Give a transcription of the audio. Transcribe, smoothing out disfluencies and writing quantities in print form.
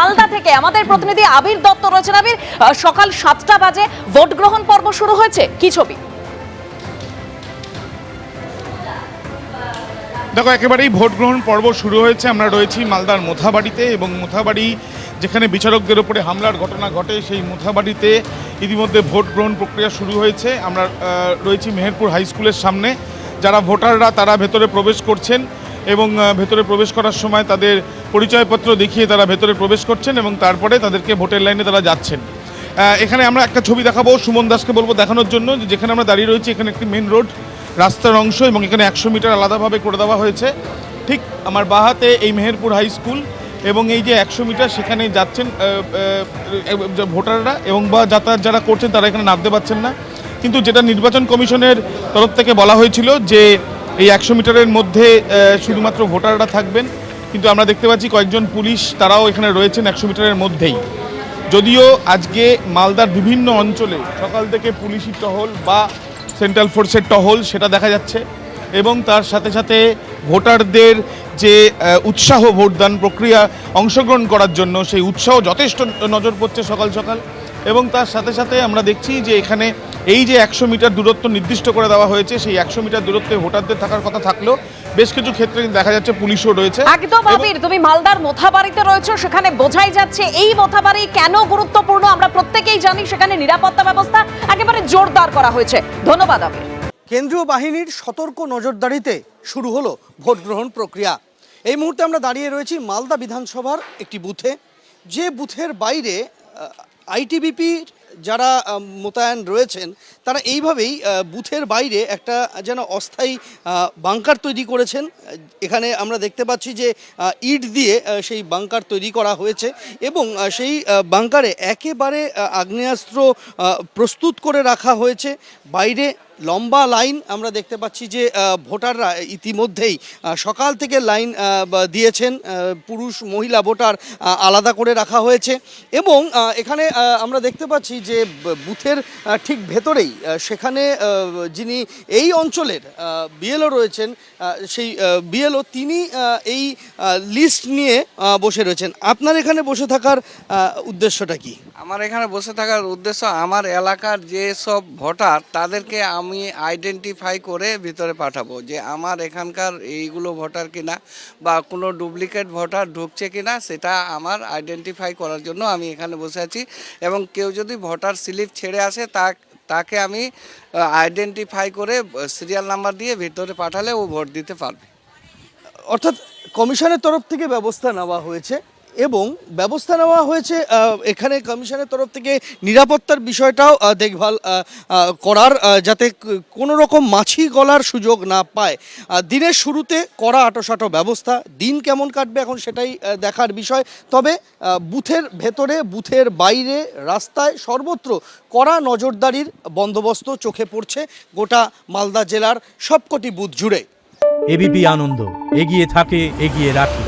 মালদা থেকে আমাদের প্রতিনিধি আবির দত্ত রয়েছেন। আবির, সকাল 7টা বাজে ভোট গ্রহণ পর্ব শুরু হয়েছে, কি ছবি? দেখো, একেবারেই ভোট গ্রহণ পর্ব শুরু হয়েছে। আমরা রয়েছি মালদার মোথাবাড়িতে, এবং মোথাবাড়ি যেখানে বিচারকদের উপরে হামলার ঘটনা ঘটে, সেই মোথাবাড়িতে ইতিমধ্যে ভোট গ্রহণ প্রক্রিয়া শুরু হয়েছে। আমরা রয়েছি মেহেরপুর হাই স্কুলের সামনে। যারা ভোটাররা তারা ভেতরে প্রবেশ করছেন, এবং ভেতরে প্রবেশ করার সময় তাদের পরিচয়পত্র দেখিয়ে তারা ভেতরে প্রবেশ করছেন, এবং তারপরে তাদেরকে ভোটের লাইনে তারা যাচ্ছেন। এখানে আমরা একটা ছবি দেখাবো, সুমন দাসকে বলবো দেখানোর জন্য, যেখানে আমরা দাঁড়িয়ে রয়েছি এখানে একটি মেন রোড, রাস্তার অংশ, এবং এখানে 100 মিটার আলাদাভাবে করে দেওয়া হয়েছে। ঠিক আমার বাহাতে এই মেহেরপুর হাই স্কুল, এবং এই যে 100 মিটার সেখানে যাচ্ছেন ভোটাররা, এবং বা যাতায়াত যারা করছেন তারা এখানে নামতে পারছেন না। কিন্তু যেটা নির্বাচন কমিশনের তরফ থেকে বলা হয়েছিল যে এই 100 মিটারের মধ্যে শুধুমাত্র ভোটাররা থাকবেন, কিন্তু আমরা দেখতে পাচ্ছি কয়েকজন পুলিশ তারাও এখানে রয়েছেন 100 মিটারের মধ্যেই। যদিও আজকে মালদার বিভিন্ন অঞ্চলে সকাল থেকে পুলিশি টহল বা সেন্ট্রাল ফোর্সের টহল সেটা দেখা যাচ্ছে, এবং তার সাথে সাথে ভোটারদের যে উৎসাহ ভোটদান প্রক্রিয়া অংশগ্রহণ করার জন্য, সেই উৎসাহ যথেষ্ট নজর পড়ছে সকাল সকাল। এবং তার সাথে সাথে আমরা দেখছি যে এখানে এই যে 100 মিটার দূরত্ব নির্দিষ্ট করে দেওয়া হয়েছে, সেই 100 মিটার দূরত্বে ভোটারদের থাকার কথা থাকলেও বেশ কিছু ক্ষেত্রে দেখা যাচ্ছে পুলিশও রয়েছে। একদম আবির, তুমি মালদার মোথাবাড়িতে রয়েছো, সেখানে বোঝাই যাচ্ছে এই মোথাবাড়ি কেন গুরুত্বপূর্ণ। আমরা প্রত্যেকেই জানি সেখানে নিরাপত্তা ব্যবস্থা একেবারে জোরদার করা হয়েছে। ধন্যবাদ আবির। কেন্দ্রীয় বাহিনীর সতর্ক নজরদারিতে শুরু হলো ভোট গ্রহণ প্রক্রিয়া। এই মুহূর্তে আমরা দাঁড়িয়ে রয়েছি মালদা বিধানসভার একটি বুথে, যে বুথের বাইরে আইটিবিপির যারা মোতায়েন রয়েছেন তারা এইভাবেই বুথের বাইরে একটা যেন অস্থায়ী বাংকার তৈরি করেছেন। এখানে আমরা দেখতে পাচ্ছি যে ইট দিয়ে সেই বাংকার তৈরি করা হয়েছে, এবং সেই বাংকারে একেবারে আগ্নেয়াস্ত্র প্রস্তুত করে রাখা হয়েছে। বাইরে লম্বা লাইন আমরা দেখতে পাচ্ছি যে ভোটাররা ইতিমধ্যেই সকাল থেকে লাইন দিয়েছেন। পুরুষ মহিলা ভোটার আলাদা করে রাখা হয়েছে, এবং এখানে আমরা দেখতে পাচ্ছি যে বুথের ঠিক ভেতরেই সেখানে যিনি এই অঞ্চলের বিএলও রয়েছেন, সেই বিএলও তিনি এই লিস্ট নিয়ে বসে রয়েছেন। আপনার এখানে বসে থাকার উদ্দেশ্যটা কি? আমার এখানে বসে থাকার উদ্দেশ্য, আমার এলাকার যে সব ভোটার তাদেরকে আমি আইডেন্টিফাই করে ভিতরে পাঠাবো, যে আমার এখানকার এইগুলো ভোটার কিনা বা কোনো ডুপ্লিকেট ভোটার ঢুকছে কিনা, সেটা আমার আইডেন্টিফাই করার জন্য আমি এখানে বসে আছি। এবং কেউ যদি ভোটার স্লিপ ছেড়ে আসে তাকে আমি আইডেন্টিফাই করে সিরিয়াল নাম্বার দিয়ে ভিতরে পাঠালে ও ভোট দিতে পারবে। অর্থাৎ কমিশনের তরফ থেকে ব্যবস্থা নেওয়া হয়েছে, এবং ব্যবস্থা নেওয়া হয়েছে এখানে কমিশনের তরফ থেকে নিরাপত্তার বিষয়টাও দেখভাল করার, যাতে কোনো রকম মাছি গলার সুযোগ না পায়। দিনের শুরুতে কড়া আঁটোসাঁটো ব্যবস্থা, দিন কেমন কাটবে এখন সেটাই দেখার বিষয়। তবে বুথের ভেতরে, বুথের বাইরে, রাস্তায় সর্বত্র কড়া নজরদারির বন্দোবস্ত চোখে পড়ছে গোটা মালদা জেলার সবকটি বুথ জুড়ে। এবিপি আনন্দ, এগিয়ে থাকে, এগিয়ে রাখে।